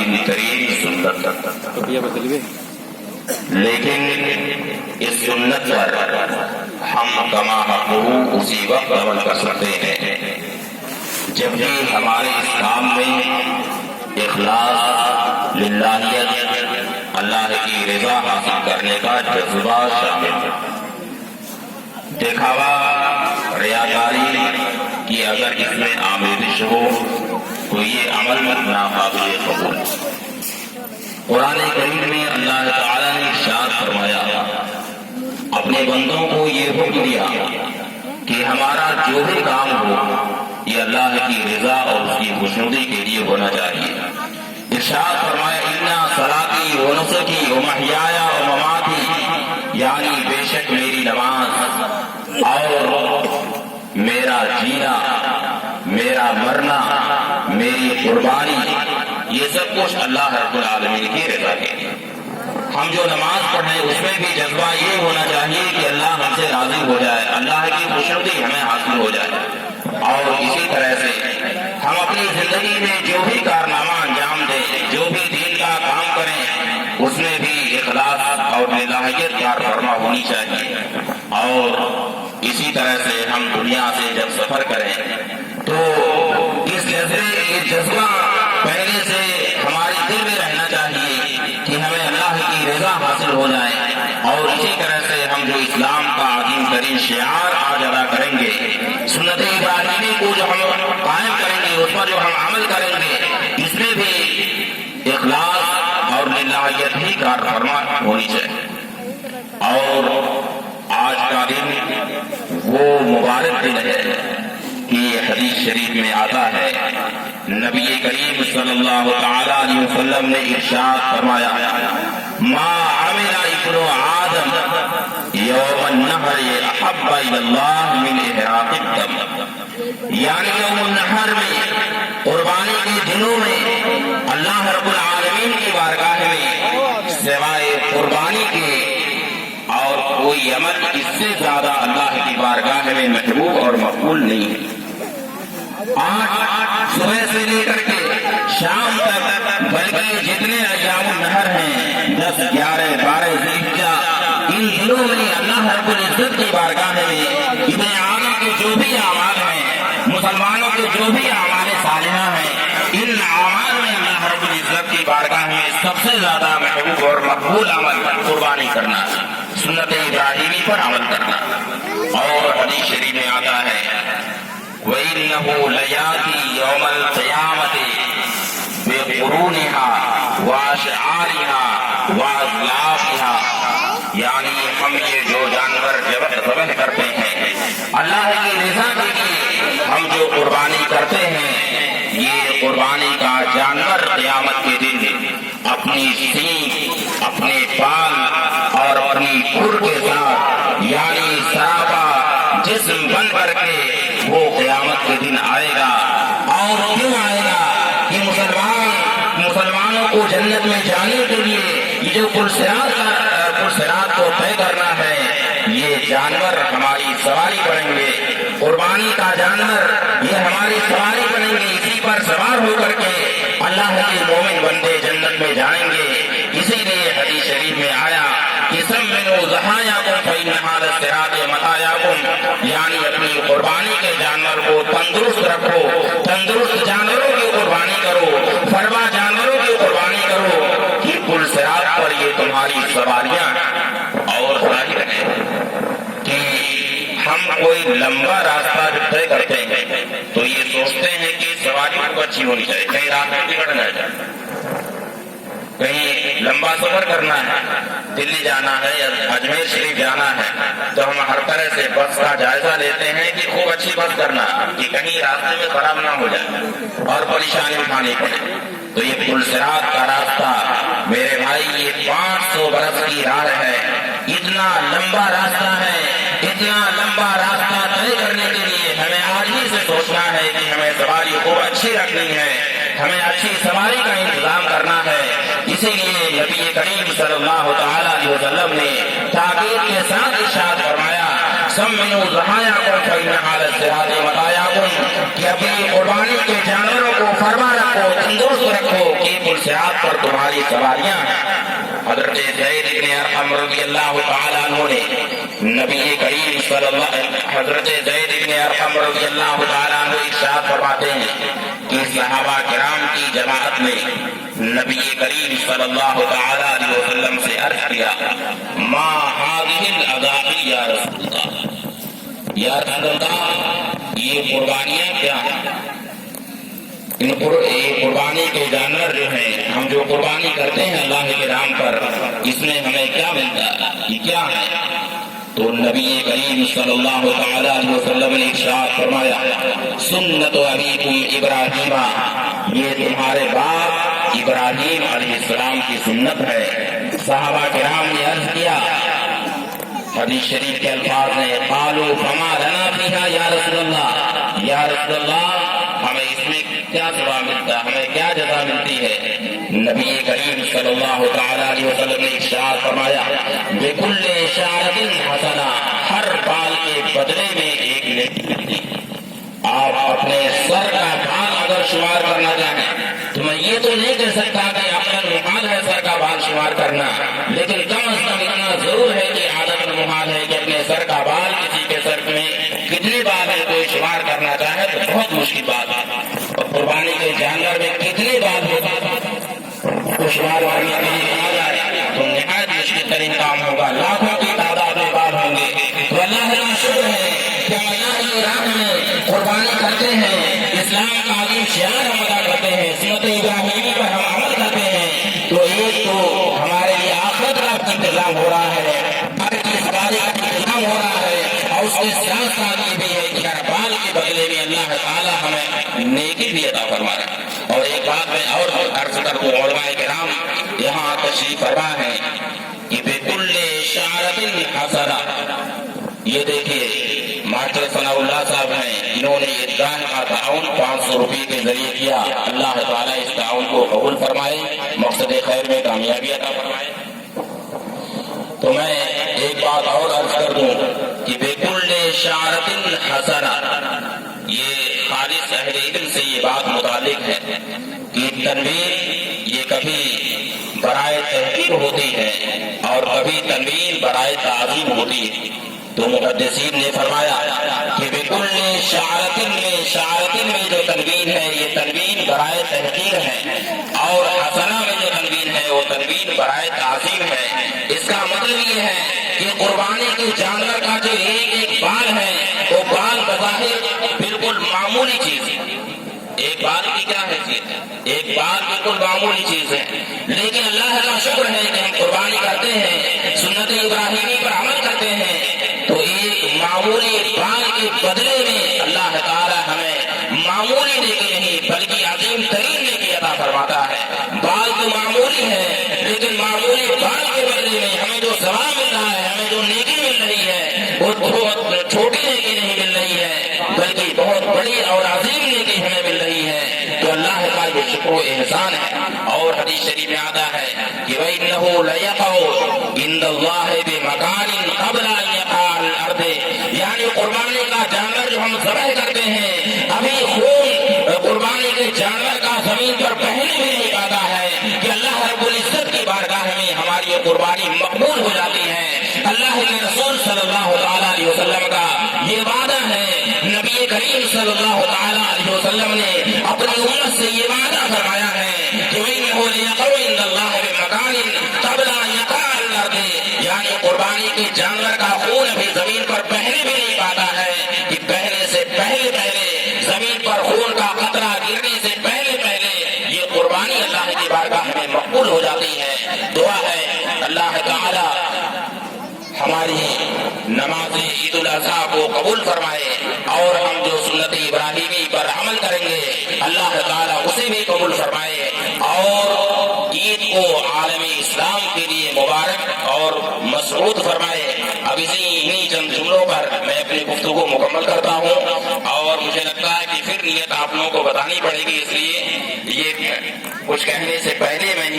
دین ترین سنت، لیکن اس سنت پر ہم کما حقہ اسی وقت عمل کر سکتے ہیں جب بھی ہمارے اسلام میں اخلاص، للہیت، اللہ کی رضا حاصل کرنے کا جذبہ شامل ہے۔ دکھاوا، ریاکاری کی اگر اس میں آمیزش ہو تو یہ عمل ناقابل قبول ہے۔ قرآن کریم میں اللہ تعالیٰ نے ارشاد فرمایا، اپنے بندوں کو یہ حکم دیا کہ ہمارا جو بھی کام ہو یہ اللہ کی رضا اور اس کی خوشنودی کے لیے ہونا چاہیے۔ ارشاد فرمایا، اِنَّ صَلَاتِي وَنُسُكِي وَمَحْيَايَ وَمَمَاتِي، یعنی بے شک میری نماز اور میرا جینا، میرا مرنا، میری قربانی، یہ سب کچھ اللہ رب العالمین کی رضا کے لیے۔ ہم جو نماز پڑھیں اس میں بھی جذبہ یہ ہونا چاہیے کہ اللہ ہم سے راضی ہو جائے، اللہ کی خوشنودی ہمیں حاصل ہو جائے۔ اور اسی طرح سے ہم اپنی زندگی میں جو بھی کارنامہ انجام دیں، جو بھی دین کا کام کریں، اس میں بھی اخلاص اور للہیت کار فرما ہونی چاہیے۔ اور اسی طرح سے ہم دنیا سے جب سفر کریں تو اس جذبہ پہلے سے ہمارے دل میں رہنا چاہیے کہ ہمیں اللہ کی رضا حاصل ہو جائے۔ اور اسی طرح سے ہم جو اسلام کا عظیم ترین شعار آج ادا کریں گے، سنت ابراہیمی کو جو ہم قائم کریں گے، اس پر جو ہم عمل کریں گے، اس میں بھی اخلاص اور للہیت ہی کار فرما ہونی چاہیے۔ اور آج کا دن وہ مبارک دن ہے کہ حدیث شریف میں آتا ہے، نبی کریم صلی اللہ تعالی علیہ وسلم نے ارشاد فرمایا، ما عمل ابن آدم یوم النحر احب الی اللہ من احراق الدم، یعنی یوم النحر میں، قربانی کے دنوں میں اللہ رب العالمین کی بارگاہ میں سوائے قربانی کے اور کوئی عمل اس سے زیادہ اللہ کی بارگاہ میں محبوب اور مقبول نہیں ہے۔ آج صبح سے لے کر کے شام تک، بلکہ جتنے ایام النحر ہیں، 10، 11، 12 ذی الحجہ، ان دنوں میں اللہ رب العزت کی بارگاہ میں ابن آدم کے جو بھی اعمال ہیں، مسلمانوں کے جو بھی اعمال صالحہ ہیں، ان اعمال میں اللہ رب العزت کی بارگاہ میں سب سے زیادہ محبوب اور مقبول عمل قربانی کرنا، سنت ابراہیمی پر عمل کرنا۔ اور حدیث شریف میں آتا ہے، وَإِنَّهُ لَيَأْتِي يَوْمَ الْقِيَامَةِ بِقُرُونِهَا وَأَشْعَارِهَا وَأَزْلَافِهَا، یعنی ہم یہ جو جانور ذبح کرتے ہیں اللہ کی رضا کے لیے، ہم جو قربانی کرتے ہیں، یہ قربانی کا جانور قیامت کے دن اپنی سینگ، اپنے بال اور اپنی کھر کے ساتھ، یعنی سراپا جسم بن کر کے وہ قیامت کے دن آئے گا۔ اور کیوں آئے گا؟ کہ مسلمانوں کو جنت میں جانے کے لیے یہ جو پلسرات کو طے کرنا ہے، یہ جانور ہماری سواری بنیں گے، قربانی کا جانور یہ ہماری سواری بنیں گے، اسی پر سوار ہو کر کے اللہ کے مومن بندے جنت میں جائیں گے۔ اسی لیے حدیث شریف میں آیا کہ سمنوا ضحایاکم فإنھا للصراط مطایاکم، یعنی اپنی قربانی کے جانور کو تندرست رکھو، تندرست جانوروں کی قربانی کرو، فرما جانوروں کی قربانی کرو کہ پل صراط پر یہ تمہاری سواریاں۔ اور ظاہر ہے کہ ہم کوئی لمبا راستہ جب طے کرتے ہیں تو یہ سوچتے ہیں کہ سواری کو اچھی ہونی چاہیے، کہیں رات میں بگڑ نہ جائے، کہیں لمبا سفر کرنا ہے، دلی جانا ہے یا اجمیر شریف جانا ہے، تو ہم ہر طرح سے بس کا جائزہ لیتے ہیں کہ خوب اچھی بس کرنا کہ کہیں راستے میں خراب نہ ہو جائے اور پریشانی اٹھانی پڑے۔ تو یہ پل صراط کا راستہ میرے بھائی، یہ 500 برس کی راہ ہے، اتنا لمبا راستہ ہے، اتنا لمبا راستہ طے کرنے کے لیے ہمیں آج ہی سے سوچنا ہے کہ ہمیں سواری خوب اچھی رکھنی ہے، ہمیں اچھی سواری کا انتظام کرنا ہے۔ اسی لیے نبی کریم صلی اللہ تعالی علیہ وسلم نے تاکید کے ساتھ ارشاد فرمایا، سمنوا ضحاياكم فإن على الصراط مطاياكم کہ اپنی قربانی کے جانوروں کو فرما رکھو، تندرست رکھو کہ پلسرات پر تمہاری سواریاں ہیں۔ حضرت زید بن ارقم رضی اللہ تعالیٰ عنہ نے نبی کریم صلی اللہ حضرت زید بن ارقم رضی اللہ تعالیٰ عنہ ارشاد فرماتے ہیں کہ صحابہ کرام کی جماعت نے نبی کریم صلی اللہ تعالیٰ علیہ وسلم سے عرض کیا، ما هذه الاضاحی یا رسول اللہ، یا رسول اللہ یہ قربانیاں کیا ہیں؟ قربانی کے جانور جو ہیں، ہم جو قربانی کرتے ہیں اللہ کے نام پر، اس میں ہمیں کیا ملتا ہے، یہ کیا ہے؟ تو نبی کریم صلی اللہ تعالیٰ علیہ وسلم نے ارشاد فرمایا، سنت ابیکم ابراہیم، یہ تمہارے باپ ابراہیم علیہ السلام کی سنت ہے۔ صحابہ کرام نے عرض کیا، حدیث شریف کے الفاظ نے، قالوا فما لنا فیہا یا رسول اللہ، یا رسول اللہ ہمیں اس میں کیا ثواب ملتا ہے، ہمیں کیا جزا ملتی ہے؟ نبی کریم صلی اللہ تعالیٰ علیہ وسلم نے ارشاد فرمایا، بِكُلِّ شَعْرَةٍ حَسَنَةٍ، ہر بال کے بدلے میں ایک نیکی ملتی ہے۔ آپ اپنے سر کا بال اگر شمار کرنا چاہیں تو میں یہ تو نہیں کہہ سکتا کہ اپنا محال ہے سر کا بال شمار کرنا، لیکن کم از کم اتنا ضرور ہے کہ عادت محال ہے کہ اپنے سر کا بال کسی کے سر میں کتنے بال ہے کوئی شمار کرنا چاہے تو بہت مشکل بات ہے، اور قربانی کے جانور میں کتنے بال ہوتا تو شمار کرنے کے لیے کہا جائے تو نہایت مشکل ترین کام ہوگا، لاکھوں کی تعداد میں بال ہوں گے۔ تو اللہ کا شکر ہے کہ ہم اللہ کی راہ میں قربانی کرتے ہیں، اسلام کا عظیم شعار ہم ادا کرتے ہیں، سنت ابراہیمی پر ہم عمل کرتے ہیں، تو ایک تو ہمارے لیے آخرت کا انتظام ہو رہا ہے، ہر چیز کا انتظام ہو رہا ہے، اور اس کے ساتھ ساتھ یہ بھی ہے کہ ہر بال کے بدلے میں اللہ تعالیٰ ہمیں نیکی بھی عطا فرما رہا ہے۔ اور ایک بات میں اور عرض کر دوں، علماء کرام یہاں تشریف فرما ہے کہ بِكُلِّ شَعْرَةٍ حَسَنَةٍ، یہ دیکھیے ماسٹر ثناء اللہ صاحب ہیں، انہوں نے عیدگاہ کا تعاون 500 روپے کے ذریعے کیا، اللہ تعالیٰ اس تعاون کو قبول فرمائے، مقصد خیر میں کامیابی عطا فرمائے۔ تو میں ایک بات اور عرض کر دوں کہ بِكُلِّ شَعْرَةٍ حَسَنَةٍ، یہ خالص اہل علم سے یہ بات متعلق ہے کہ تنوین یہ کبھی برائے تحقیر ہوتی ہے اور کبھی تنوین برائے تعظیم ہوتی ہے۔ تو محدثین نے فرمایا کہ بِكُلِّ شَعْرَةٍ میں جو تنوین ہے یہ تنوین برائے تحقیر ہے، اور حسنہ میں جو تنوین ہے وہ تنوین برائے تعظیم ہے۔ اس کا مطلب یہ ہے کہ قربانی کے جانور کا جو ایک ایک بال ہے وہ بال بظاہر بالکل معمولی چیز ہے، ایک بال کی کیا حیثیت ہے، ایک بال بالکل معمولی چیز ہے، لیکن اللہ کا شکر ہے کہ ہم قربانی کرتے ہیں، سنت ابراہیمی پر عمل کرتے ہیں، تو ایک معمولی بال کے بدلے میں اللہ تعالیٰ ہمیں معمولی نیکی نہیں بلکہ عظیم ترین نیکی عطا فرماتا ہے۔ بال تو معمولی ہے لیکن معمولی بال کے بدلے میں ہمیں جو ثواب مل رہا ہے، ہمیں جو نیکی مل رہی ہے وہ بہت چھوٹی نیکی نہیں مل رہی ہے بلکہ بہت بڑی اور عظیم نیکی ہمیں مل رہی ہے، تو اللہ کا یہ شکر و احسان ہے۔ اور حدیث شریف میں آتا ہے کہ وَإِنَّهُ لَيَقَعُ عِندَ اللَّهِ بِمَكَانٍ قَبْلَ أَن يَقَعَ عَلَى الْأَرْضِ، یعنی قربانی کا جانور جو ہم ذبح کرتے ہیں ابھی خون قربانی کے جانور کا زمین پر پہلے بھی نہیں پاتا ہے کہ اللہ رب العزت کی بارگاہ میں ہماری یہ قربانی مقبول ہو جاتی ہے۔ اللہ کے رسول صلی اللہ تعالیٰ علیہ وسلم کا یہ وعدہ ہے، نبی کریم صلی اللہ تعالیٰ علیہ وسلم نے اپنی امت سے یہ وعدہ فرمایا ہے کہ وَإِنَّهُ لَيَقَعُ عِندَ اللَّهِ بِمَكَانٍ قَبْلَ أَن يَقَعَ عَلَى الْأَرْضِ، یعنی قربانی کے جانور کا خون ابھی زمین پر پہلے بھی نہیں پاتا ہے کہ پہلے سے پہلے زمین پر خون کا قطرہ گرنے سے پہلے یہ قربانی اللہ کی بارگاہ میں مقبول ہو جاتی ہے۔ دعا ہے اللہ تعالی ہماری نماز عید الاضحیٰ کو قبول فرمائے، اور ہم جو سنت ابراہیمی پر عمل کریں گے اللہ تعالیٰ اسے بھی قبول فرمائے، اور عید کو عالم اسلام کے لیے مبارک اور مسعود فرمائے۔ اب انہی چند جملوں پر میں اپنی گفتگو مکمل کرتا ہوں، اور مجھے لگتا ہے کہ پھر نیت آپ لوگوں کو بتانی پڑے گی، اس لیے یہ کچھ کہنے سے پہلے میں